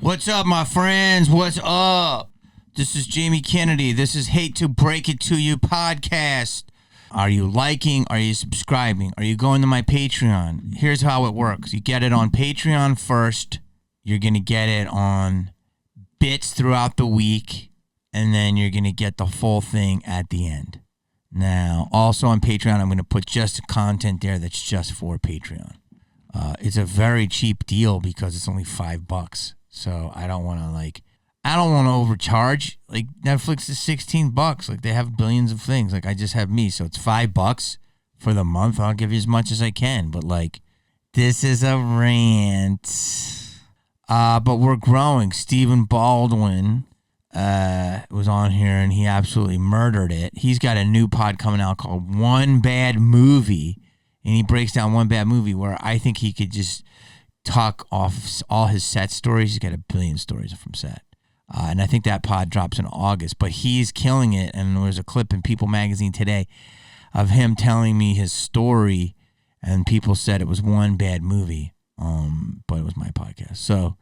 What's up, my friends? What's up? This is Jamie Kennedy. This is Hate to Break It to You podcast. Are you liking? Are you subscribing? Are you going to my Patreon? Here's how it works. You get it on Patreon first. You're going to get it on bits throughout the week. And then you're going to get the full thing at the end. Now, also on Patreon, I'm going to put just content there that's just for Patreon. It's a very cheap deal because it's only $5. So I don't want to overcharge. Like Netflix is $16. Like they have billions of things. Like I just have me. So it's $5 for the month. I'll give you as much as I can. But like, this is a rant. But we're growing. Stephen Baldwin was on here and he absolutely murdered it. He's got a new pod coming out called One Bad Movie. And he breaks down one bad movie where I think he could just talk off all his set stories. He's got a billion stories from set. And I think that pod drops in August. But he's killing it. And there was a clip in People magazine today of him telling me his story. And people said it was one bad movie. But it was my podcast. So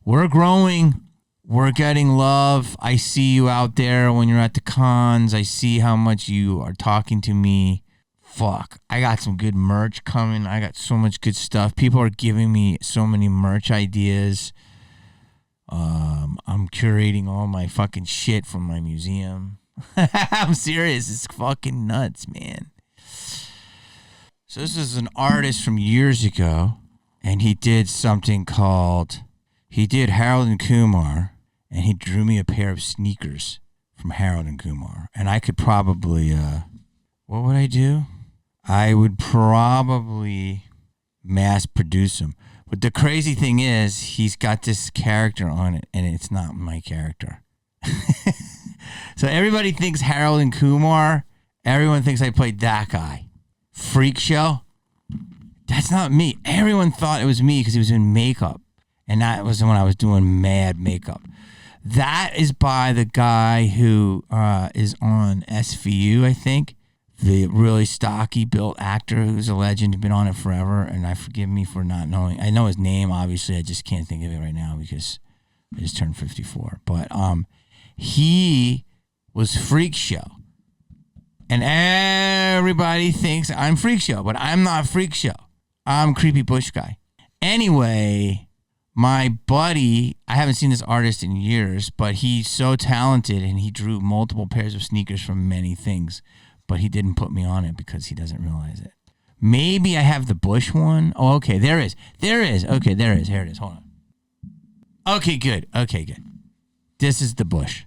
we're growing. We're getting love. I see you out there when you're at the cons. I see how much you are talking to me. Fuck, I got some good merch coming. I got so much good stuff. People are giving me so many merch ideas. I'm curating all my fucking shit from my museum. I'm serious. It's fucking nuts, man. So this is an artist from years ago, and he did something called, he did Harold and Kumar, and he drew me a pair of sneakers from Harold and Kumar. And I could probably, what would I do? I would probably mass produce them. But the crazy thing is, he's got this character on it, and it's not my character. So everybody thinks Harold and Kumar. Everyone thinks I played that guy. Freak Show. That's not me. Everyone thought it was me because he was in makeup. And that was when I was doing mad makeup. That is by the guy who is on SVU, I think. The really stocky built actor who's a legend, who's been on it forever, and I forgive me for not knowing. I know his name, obviously. I just can't think of it right now because I just turned 54. But he was Freak Show. And everybody thinks I'm Freak Show, but I'm not Freak Show. I'm Creepy Bush Guy. Anyway, my buddy, I haven't seen this artist in years, but he's so talented, and he drew multiple pairs of sneakers from many things. But he didn't put me on it because he doesn't realize it. Maybe I have the Bush one. Oh, okay. There is. Okay, there is. Here it is. Hold on. Okay, good. This is the Bush.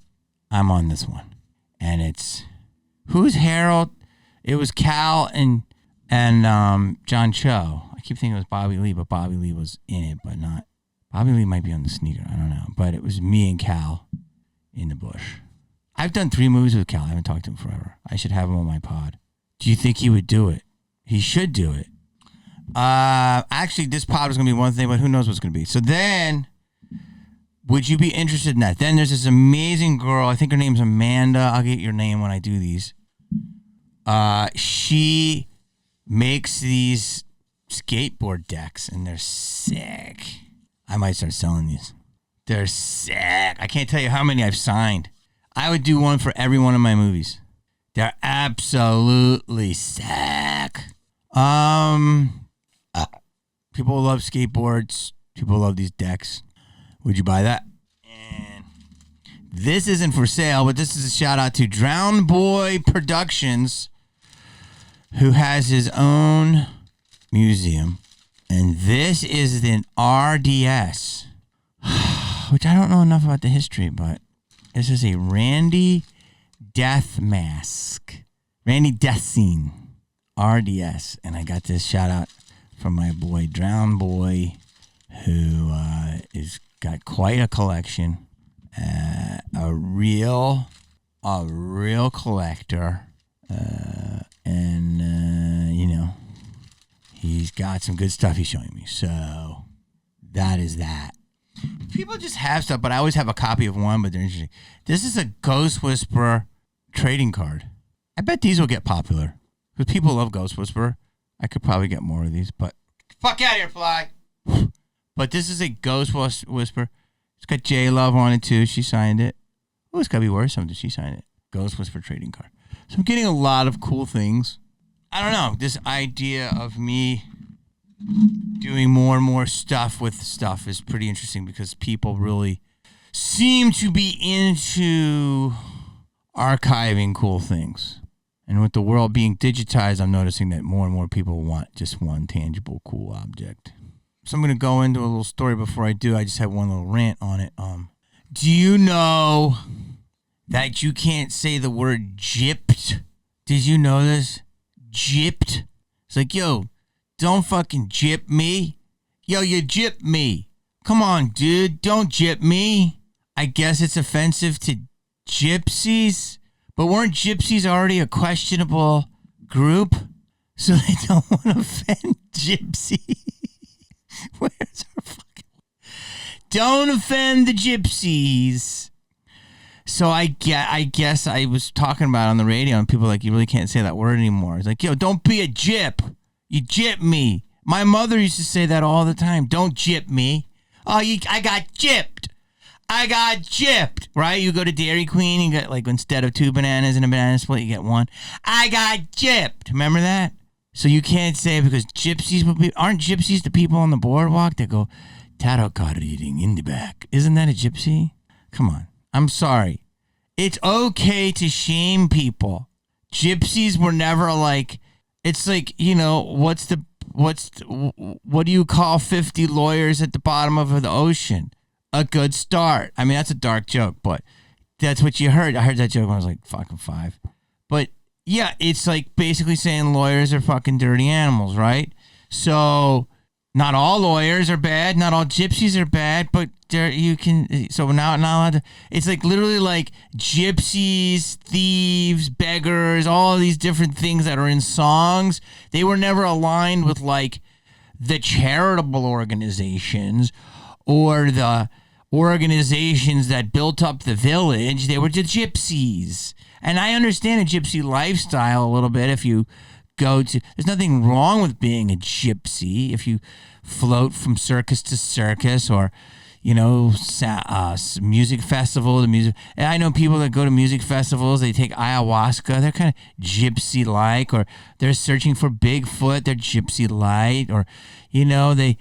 I'm on this one. And it's... Who's Harold? It was Cal and John Cho. I keep thinking it was Bobby Lee, but Bobby Lee was in it, but not... Bobby Lee might be on the sneaker. I don't know. But it was me and Cal in the Bush. I've done 3 movies with Cal. I haven't talked to him forever. I should have him on my pod. Do you think he would do it? He should do it. Actually, this pod was going to be one thing, but who knows what's going to be. So then, would you be interested in that? Then there's this amazing girl. I think her name's Amanda. I'll get your name when I do these. She makes these skateboard decks, and they're sick. I might start selling these. They're sick. I can't tell you how many I've signed. I would do one for every one of my movies. They're absolutely sick. People love skateboards. People love these decks. Would you buy that? And this isn't for sale, but this is a shout out to Drown Boy Productions, who has his own museum. And this is an RDS, which I don't know enough about the history, but this is a Randy Death Mask. Randy Death Scene. RDS. And I got this shout out from my boy Drown Boy, who is got quite a collection. A real collector. He's got some good stuff he's showing me. So that is that. People just have stuff, but I always have a copy of one, but they're interesting. This is a Ghost Whisperer trading card. I bet these will get popular because people love Ghost Whisperer. I could probably get more of these, but fuck out of here, fly. But this is a Ghost Whisperer. It's got J Love on it too. She signed it. Oh, it's got to be worth something. She signed it. Ghost was for trading card. So I'm getting a lot of cool things. I don't know. This idea of me doing more and more stuff with stuff is pretty interesting because people really seem to be into archiving cool things. And with the world being digitized, I'm noticing that more and more people want just one tangible, cool object. So I'm going to go into a little story before I do. I just have one little rant on it. Do you know that you can't say the word gypped? Did you know this? Gypped? It's like, yo, don't fucking gyp me. Yo, you gyp me. Come on, dude. Don't gyp me. I guess it's offensive to gypsies. But weren't gypsies already a questionable group? So they don't want to offend gypsy. Where's our fucking... Don't offend the gypsies. So I guess I was talking about it on the radio, and people were like, you really can't say that word anymore. It's like, yo, don't be a gyp. You gyp me. My mother used to say that all the time. Don't gyp me. Oh, I got gypped. I got gypped. Right? You go to Dairy Queen, you get, like, instead of 2 bananas and a banana split, you get 1. I got gypped. Remember that? So you can't say it because gypsies will be... Aren't gypsies the people on the boardwalk that go, tarot card reading in the back? Isn't that a gypsy? Come on. I'm sorry. It's okay to shame people. Gypsies were never like... It's like, you know, what do you call 50 lawyers at the bottom of the ocean? A good start. I mean, that's a dark joke, but that's what you heard. I heard that joke when I was like fucking 5. But yeah, it's like basically saying lawyers are fucking dirty animals, right? So not all lawyers are bad, not all gypsies are bad, but so now not allowed to. It's like literally like gypsies, thieves, beggars, all of these different things that are in songs. They were never aligned with like the charitable organizations or the organizations that built up the village. They were the gypsies. And I understand a gypsy lifestyle a little bit if you go to... There's nothing wrong with being a gypsy if you float from circus to circus or, you know, music festival to music. And I know people that go to music festivals, they take ayahuasca. They're kind of gypsy-like, or they're searching for Bigfoot. They're gypsy-like, or, you know, they...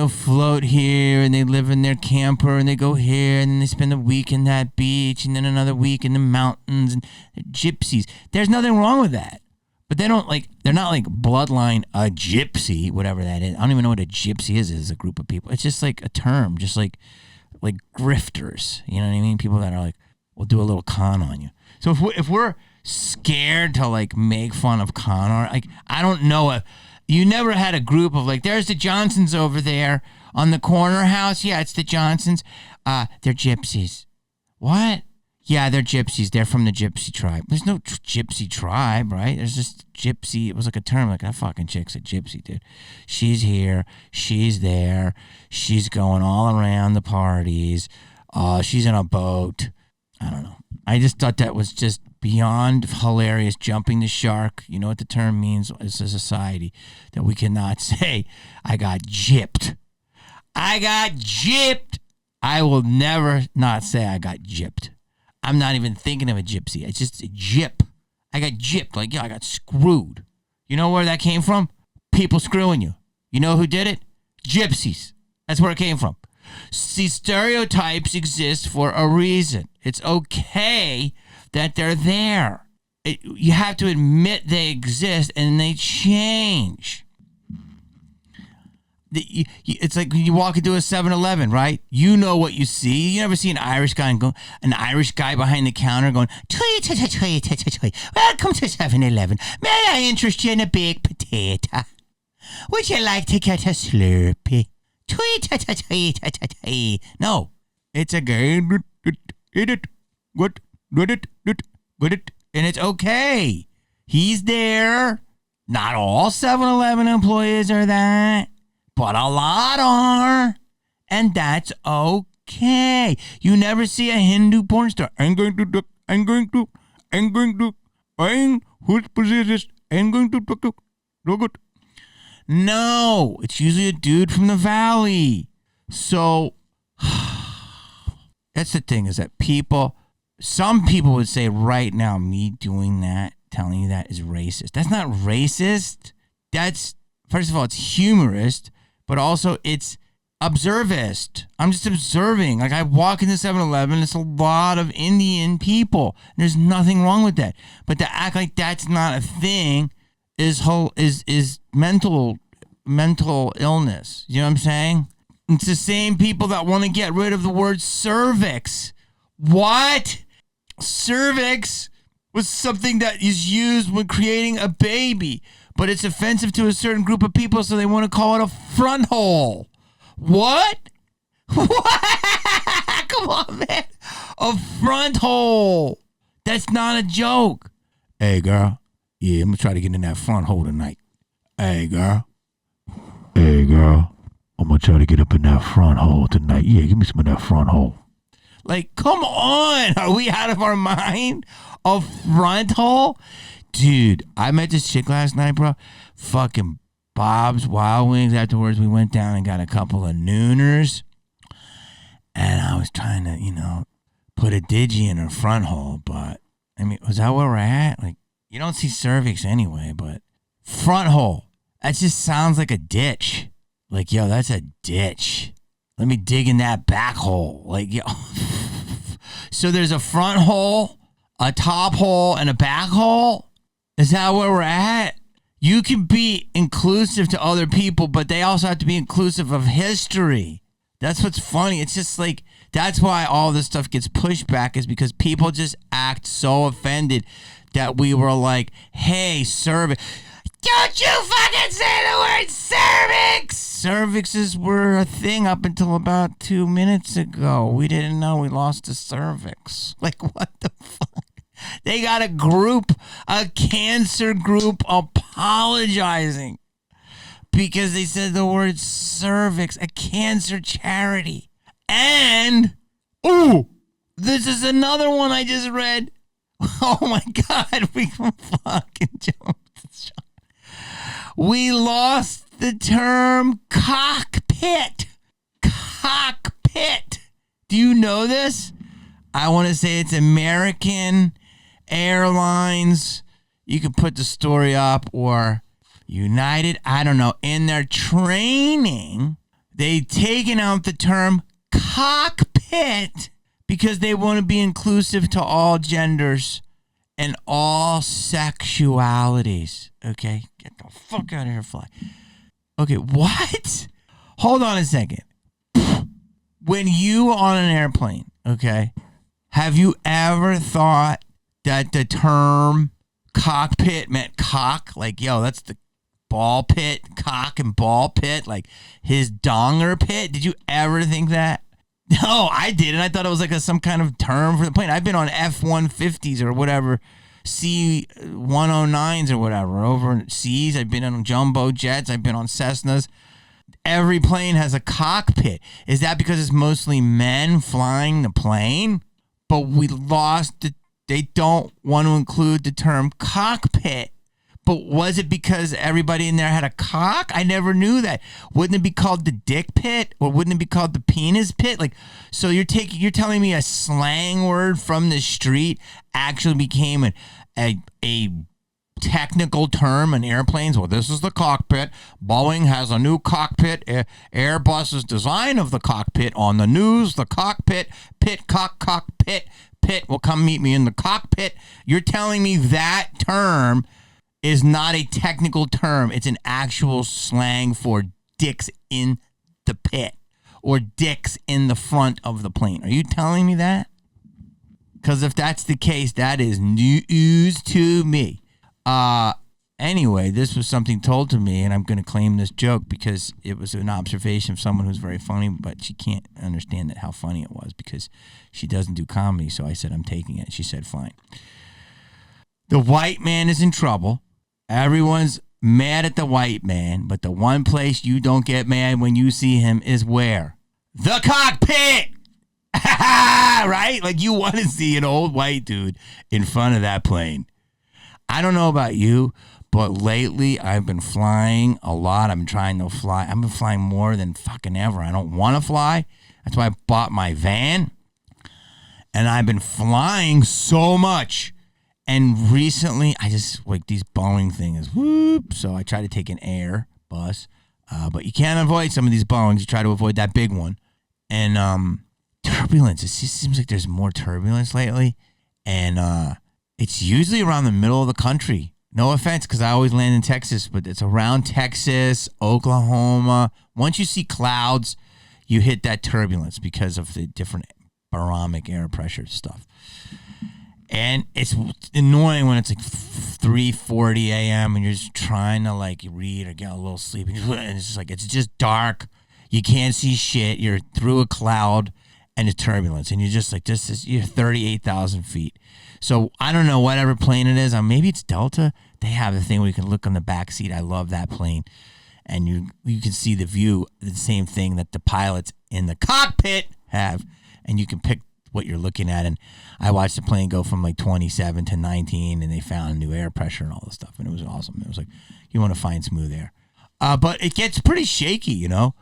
float here and they live in their camper and they go here and then they spend a week in that beach and then another week in the mountains, and they're gypsies. There's nothing wrong with that. But they're not like bloodline a gypsy, whatever that is. I don't even know what a gypsy is as a group of people. It's just like a term, just like grifters. You know what I mean? People that are like, we'll do a little con on you. So if we're scared to like make fun of con art, like I don't know if you never had a group of like, there's the Johnsons over there on the corner house. Yeah, it's the Johnsons. They're gypsies. What? Yeah, they're gypsies. They're from the gypsy tribe. There's no gypsy tribe, right? There's just gypsy. It was like a term, like that fucking chick's a gypsy, dude. She's here. She's there. She's going all around the parties. She's in a boat. I don't know. I just thought that was just beyond hilarious, jumping the shark. You know what the term means as a society, that we cannot say, I got gypped. I got gypped. I will never not say I got gypped. I'm not even thinking of a gypsy. It's just a gyp. I got gypped. Like, yeah, I got screwed. You know where that came from? People screwing you. You know who did it? Gypsies. That's where it came from. See, stereotypes exist for a reason. It's okay that they're there. You have to admit they exist and they change. It's like when you walk into a 7-Eleven, right? You know what you see. You never see an Irish guy behind the counter going, welcome to 7-Eleven. May I interest you in a baked potato? Would you like to get a Slurpee? No, it's a game. Eat it. Good. And it's okay. He's there. Not all 7-Eleven employees are that, but a lot are. And that's okay. You never see a Hindu porn star. I'm going to, whose possesses, I'm going to, look good. No, it's usually a dude from the valley. So, That's the thing, is that some people would say right now, me doing that, telling you that, is racist. That's not racist. That's, first of all, it's humorous, but also it's observist. I'm just observing. Like, I walk into 7-Eleven, it's a lot of Indian people. There's nothing wrong with that. But to act like that's not a thing is mental illness. You know what I'm saying? It's the same people that want to get rid of the word cervix. What? Cervix was something that is used when creating a baby, but it's offensive to a certain group of people, so they want to call it a front hole. What? What? Come on, man. A front hole. That's not a joke. Hey, girl. Yeah, I'm going to try to get in that front hole tonight. Hey, girl. Hey, girl. I'm going to try to get up in that front hole tonight. Yeah, give me some of that front hole. Like, come on. Are we out of our mind? A front hole? Dude, I met this chick last night, bro. Fucking Bob's Wild Wings. Afterwards, we went down and got a couple of nooners. And I was trying to, put a digi in her front hole. But, I mean, was that where we're at? Like, you don't see cervix anyway, but front hole. That just sounds like a ditch. Like, yo, that's a ditch. Let me dig in that back hole. Like, yo. So there's a front hole, a top hole, and a back hole? Is that where we're at? You can be inclusive to other people, but they also have to be inclusive of history. That's what's funny. It's just like, that's why all this stuff gets pushed back, is because people just act so offended that we were like, hey, cervix. Don't you fucking say the word cervix! Cervixes were a thing up until about 2 minutes ago. We didn't know we lost a cervix. Like, what the fuck? They got a cancer group apologizing because they said the word cervix, a cancer charity. And, ooh, this is another one I just read. Oh my God, we fucking jumped. We lost the term cockpit. Cockpit. Do you know this? I want to say it's American Airlines. You can put the story up, or United. I don't know. In their training, they've taken out the term cockpit because they want to be inclusive to all genders and all sexualities. Okay? Get the fuck out of here, fly. Okay, what? Hold on a second. When you are on an airplane, okay, have you ever thought that the term cockpit meant cock? Like, yo, that's the ball pit, cock and ball pit, like his donger pit? Did you ever think that? No, I didn't. I thought it was like some kind of term for the plane. I've been on F-150s or whatever, C-109s or whatever, over seas. I've been on jumbo jets. I've been on Cessnas. Every plane has a cockpit. Is that because it's mostly men flying the plane? But we lost the, they don't want to include the term cockpit. But was it because everybody in there had a cock? I never knew that. Wouldn't it be called the dick pit? Or wouldn't it be called the penis pit? Like, so you're telling me a slang word from the street actually became a technical term in airplanes? Well, this is the cockpit. Boeing has a new cockpit. Airbus's design of the cockpit on the news. The cockpit, cockpit, pit will come meet me in the cockpit. You're telling me that term is not a technical term. It's an actual slang for dicks in the pit or dicks in the front of the plane. Are you telling me that? Because if that's the case, that is news to me. Anyway, this was something told to me, and I'm going to claim this joke because it was an observation of someone who's very funny, but she can't understand how funny it was because she doesn't do comedy. So I said, I'm taking it. She said, fine. The white man is in trouble. Everyone's mad at the white man, but the one place you don't get mad when you see him is where? The cockpit! Right? Like, you want to see an old white dude in front of that plane. I don't know about you, but lately I've been flying a lot. I'm trying to fly. I've been flying more than fucking ever. I don't want to fly. That's why I bought my van. And I've been flying so much. And recently, I just, like, these Boeing things, whoop. So I try to take an air bus. But you can't avoid some of these Boeings. You try to avoid that big one. And turbulence. It just seems like there's more turbulence lately. And it's usually around the middle of the country. No offense, because I always land in Texas, but it's around Texas, Oklahoma. Once you see clouds, you hit that turbulence because of the different barometric air pressure stuff. And it's annoying when it's like 3:40 a.m. and you're just trying to like read or get a little sleep. And it's just like, it's just dark. You can't see shit. You're through a cloud and it's turbulence. And you're just like, you're 38,000 feet. So I don't know whatever plane it is. Maybe it's Delta. They have the thing where you can look on the back seat. I love that plane. And you can see the view, the same thing that the pilots in the cockpit have. And you can pick what you're looking at. And I watched the plane go from like 27 to 19, and they found new air pressure and all this stuff. And it was awesome. It was like, you want to find smooth air. But it gets pretty shaky, you know.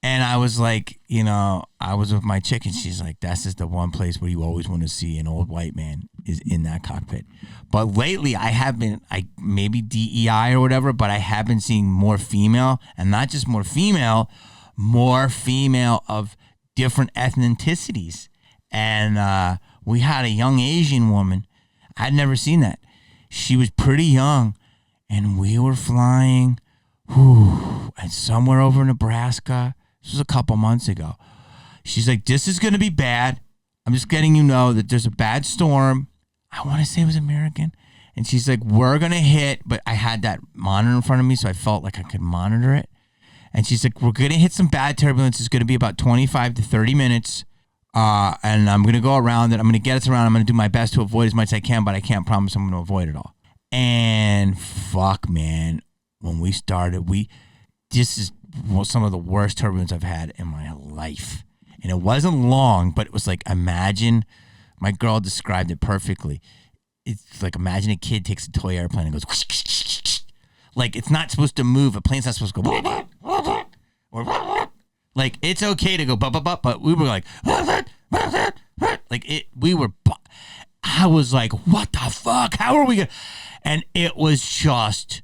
And I was like, you know, I was with my chick, and she's like, that's just the one place where you always want to see an old white man is in that cockpit. But lately I have been, maybe DEI or whatever, but I have been seeing more female, and not just more female of different ethnicities. And we had a young Asian woman. I'd never seen that. She was pretty young, and we were flying and somewhere over Nebraska. This was a couple months ago. She's like, this is going to be bad. I'm just letting you know that there's a bad storm. I want to say it was American. And she's like, we're going to hit. But I had that monitor in front of me, so I felt like I could monitor it. And she's like, we're going to hit some bad turbulence. It's going to be about 25 to 30 minutes. And I'm going to go around it. I'm going to get us around. I'm going to do my best to avoid as much as I can, but I can't promise I'm going to avoid it all. And fuck, man. When we started, this is some of the worst turbulence I've had in my life. And it wasn't long, but it was like, imagine, my girl described it perfectly. It's like, imagine a kid takes a toy airplane and goes, whoosh, whoosh, whoosh, whoosh. Like, it's not supposed to move. A plane's not supposed to go, or like, it's okay to go, but we were like, I was like, what the fuck? How are we going to? And it was just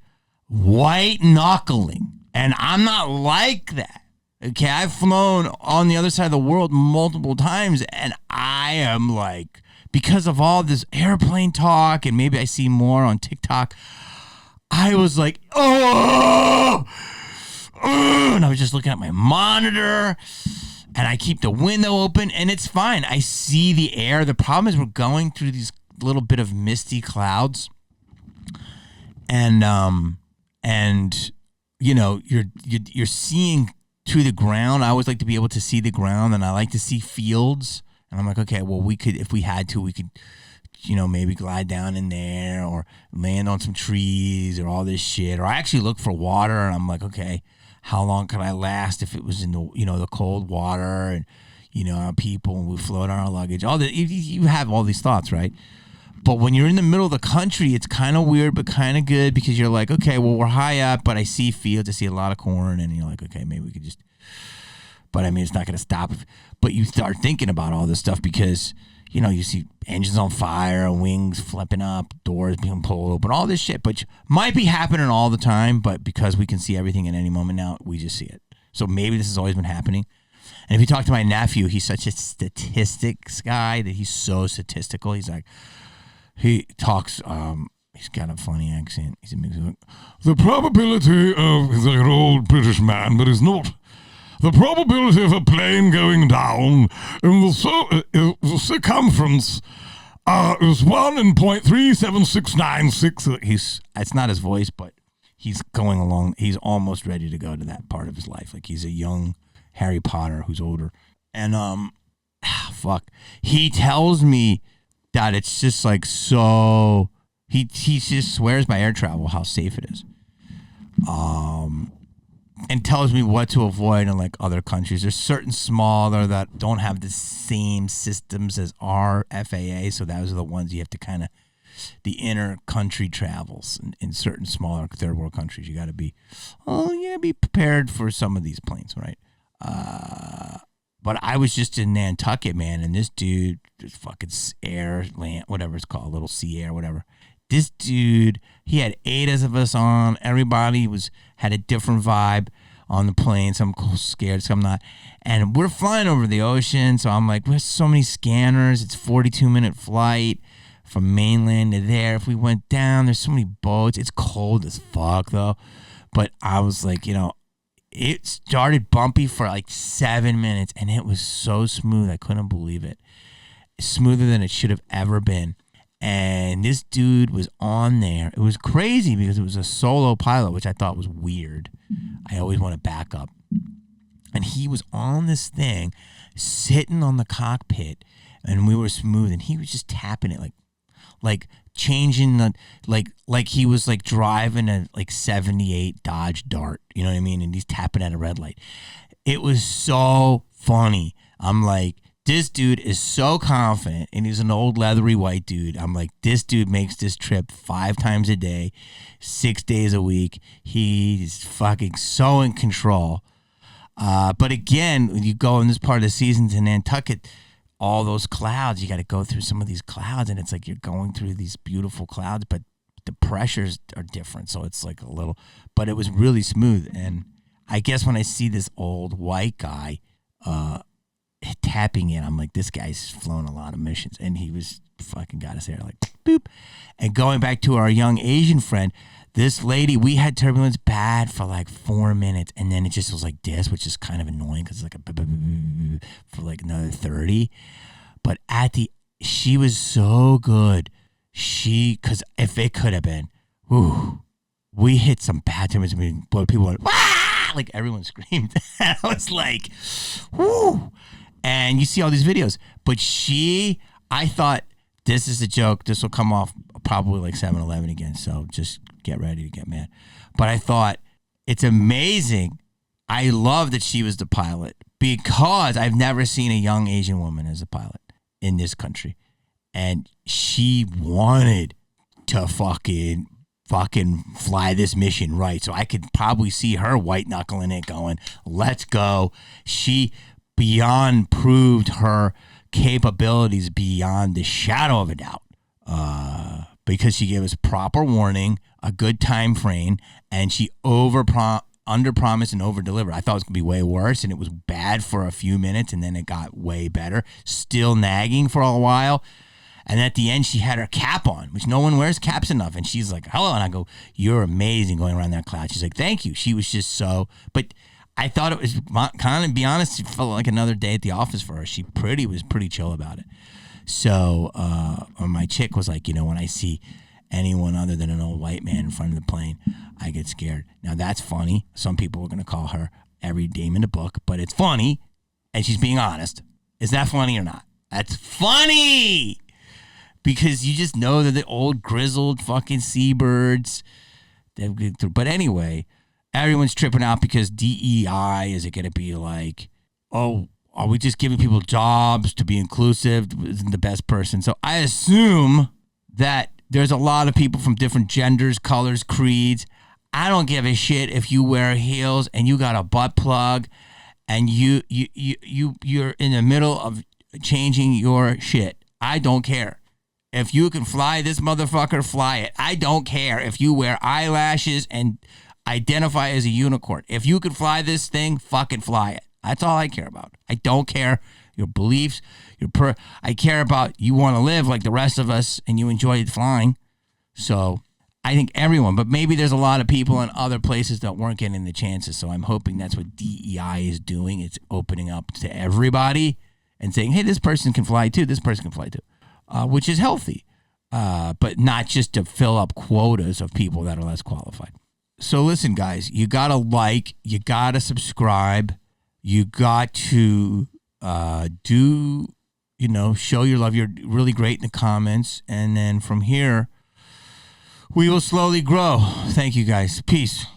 white knuckling. And I'm not like that. Okay, I've flown on the other side of the world multiple times, and I am like, because of all this airplane talk, and maybe I see more on TikTok, I was like, and I was just looking at my monitor, and I keep the window open, and it's fine. I see the air. The problem is we're going through these little bit of misty clouds, and you know, you're seeing to the ground. I always like to be able to see the ground, and I like to see fields. And I'm like, okay, well, we could, if we had to, we could, you know, maybe glide down in there or land on some trees or all this shit. Or I actually look for water, and I'm like, okay, how long could I last if it was in the, you know, the cold water, and, you know, our people, and we float on our luggage. All the, you have all these thoughts, right? But when you're in the middle of the country, it's kind of weird, but kind of good, because you're like, okay, well, we're high up, but I see fields, I see a lot of corn, and you're like, okay, maybe we could just, but I mean, it's not going to stop. But you start thinking about all this stuff because, you know, you see engines on fire, wings flipping up, doors being pulled open, all this shit, which might be happening all the time, but because we can see everything at any moment now, we just see it. So maybe this has always been happening. And if you talk to my nephew, he's such a statistics guy that he's so statistical. He's like, he talks, he's got a funny accent. He's a mix of, the probability of, he's like an old British man, but he's not. The probability of a plane going down in the circumference is 1 in 0.37696. It's not his voice, but he's going along. He's almost ready to go to that part of his life. Like, he's a young Harry Potter who's older. And, he tells me that it's just like, so he just swears by air travel how safe it is, and tells me what to avoid in like other countries. There's certain smaller that don't have the same systems as our FAA, so those are the ones you have to kind of, the inner country travels in certain smaller third world countries. You got to be, be prepared for some of these planes, right? But I was just in Nantucket, man, and this dude, this fucking whatever it's called, little sea air, whatever. This dude, he had 8 of us on. Everybody had a different vibe on the plane. Some scared, some not. And we're flying over the ocean, so I'm like, there's so many scanners. It's 42-minute flight from mainland to there. If we went down, there's so many boats. It's cold as fuck, though. But I was like, it started bumpy for like 7 minutes, and it was so smooth. I couldn't believe it. Smoother than it should have ever been. And this dude was on there. It was crazy because it was a solo pilot, which I thought was weird. I always want to back up. And he was on this thing, sitting on the cockpit, and we were smooth, and he was just tapping it like changing the like he was like driving a 78 Dodge Dart, you know what I mean? And he's tapping at a red light. It was so funny. I'm like, this dude is so confident, and he's an old leathery white dude. I'm like, this dude makes this trip 5 times a day, 6 days a week. He's fucking so in control. But again, when you go in this part of the season to Nantucket, all those clouds, you got to go through some of these clouds, and it's like you're going through these beautiful clouds, but the pressures are different. So it's like but it was really smooth. And I guess when I see this old white guy, tapping it, I'm like, this guy's flown a lot of missions, and he was fucking got us there like boop. And going back to our young Asian friend, this lady, we had turbulence bad for like 4 minutes, and then it just was like this, which is kind of annoying because it's like for like another 30. But she was so good. Because if it could have been, we hit some bad turbulence. I mean, people went, "Wah!" Like everyone screamed. I was like, whoo. And you see all these videos. But I thought, this is a joke. This will come off probably like 7-Eleven again. So just get ready to get mad. But I thought, it's amazing. I love that she was the pilot because I've never seen a young Asian woman as a pilot in this country. And she wanted to fucking fly this mission right. So I could probably see her white knuckling it going, let's go. She beyond proved her capabilities beyond the shadow of a doubt, because she gave us proper warning, a good time frame, and she under promised and over delivered. I thought it was gonna be way worse, and it was bad for a few minutes, and then it got way better. Still nagging for a while, and at the end she had her cap on, which no one wears caps enough, and she's like, "Hello," and I go, "You're amazing going around that cloud." She's like, "Thank you." She was just so, but I thought it was kind of, to be honest, it felt like another day at the office for her. She was pretty chill about it. So my chick was like, when I see anyone other than an old white man in front of the plane, I get scared. Now that's funny. Some people are going to call her every dame in the book, but it's funny, and she's being honest. Is that funny or not? That's funny! Because you just know that the old grizzled fucking seabirds. But anyway, everyone's tripping out because DEI, is it going to be like, oh, are we just giving people jobs to be inclusive? Isn't the best person? So I assume that there's a lot of people from different genders, colors, creeds. I don't give a shit if you wear heels and you got a butt plug and you're in the middle of changing your shit. I don't care. If you can fly this motherfucker, fly it. I don't care if you wear eyelashes and identify as a unicorn. If you can fly this thing, fucking fly it. That's all I care about. I don't care your beliefs. I care about you want to live like the rest of us and you enjoy flying. So I think everyone, but maybe there's a lot of people in other places that weren't getting the chances. So I'm hoping that's what DEI is doing. It's opening up to everybody and saying, hey, this person can fly too. This person can fly too. Which is healthy, but not just to fill up quotas of people that are less qualified. So listen, guys, you got to you got to subscribe. You got to show your love. You're really great in the comments. And then from here, we will slowly grow. Thank you, guys. Peace.